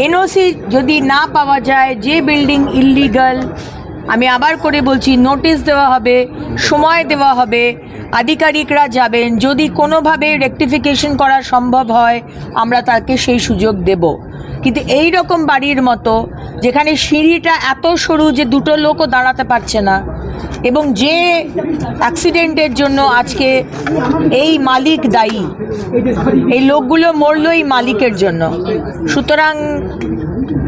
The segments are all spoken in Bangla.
এনওসি যদি না পাওয়া যায়, যে বিল্ডিং ইললিগাল, আমি আবার করে বলছি, নোটিশ দেওয়া হবে, সময় দেওয়া হবে, আধিকারিকরা যাবেন, যদি কোনোভাবে রেকটিফিকেশন করা সম্ভব হয় আমরা তাকে সেই সুযোগ দেব। কিন্তু এই রকম বাড়ির মতো যেখানে সিঁড়িটা এত সরু যে দুটো লোকও দাঁড়াতে পারছে না, এবং যে অ্যাক্সিডেন্টের জন্য আজকে এই মালিক দায়ী, এই লোকগুলো মরলো এই মালিকের জন্য, সুতরাং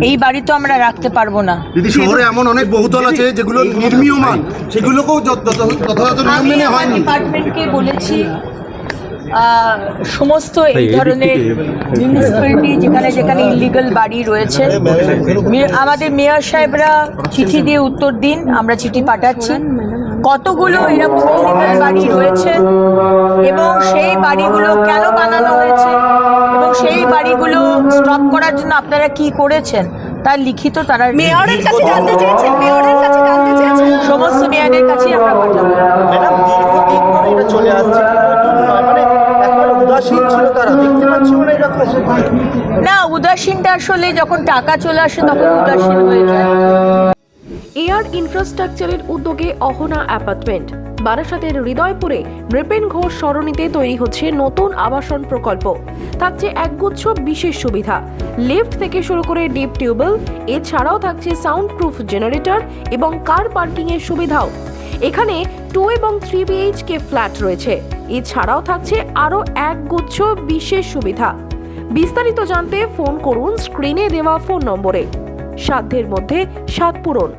এই বাড়ি তো আমরা রাখতে পারবো না। দিদি, শহরে এমন অনেক বহুতল আছে যেগুলো নির্মীয়মান, সেগুলোকেও যথাযথ নিয়ম মেনে হয়নি। ডিপার্টমেন্টকে বলেছি সমস্ত এই ধরনের মিউনিসিপ্যালিটি যেখানে যেখানে ইলিগাল বাড়ি রয়েছে, আমাদের মেয়র সাহেবরা চিঠি দিয়ে উত্তর দিন, আমরা চিঠি পাঠাচ্ছি কতগুলো এরকম ইলিগাল বাড়ি রয়েছে এবং সেই বাড়িগুলো কেন বানানো হয়েছে এবং সেই বাড়িগুলো স্টপ করার জন্য আপনারা কি করেছেন তার লিখিত তারা মেয়রের কাছে জানতে চেয়েছেন, মেয়রের কাছে জানতে চেয়েছেন, সমস্ত মেয়রের কাছেই আমরা পাঠাবো। ম্যাডাম, দীর্ঘদিন ধরে এটা চলে আসছে, মানে একেবারে উদাসীন ছিল তারা, দেখতে পাচ্ছি না এরকম। না, উদাসীনটা আসলে যখন টাকা চলে আসে তখন উদাসীন হয়ে যায়। এয়ার ইনফ্রাস্ট্রাকচারের উদ্যোগে অহনা অ্যাপার্টমেন্ট বারাসাতের হৃদয়পুরে নৃপেন ঘোষ সরণিতে তৈরি হচ্ছে নতুন আবাসন প্রকল্প। থাকছে একগুচ্ছ বিশেষ সুবিধা, লিফট থেকে শুরু করে ডিপ টিউবওয়েল, এছাড়াও থাকছে সাউন্ড প্রুফ জেনারেটর এবং কার পার্কিং এর সুবিধাও। এখানে 2 এবং 3 BHK ফ্ল্যাট রয়েছে, এছাড়াও থাকছে আরও একগুচ্ছ বিশেষ সুবিধা। বিস্তারিত জানতে ফোন করুন স্ক্রিনে দেওয়া ফোন নম্বরে। সাধ্যের মধ্যে স্বাদ পূরণ।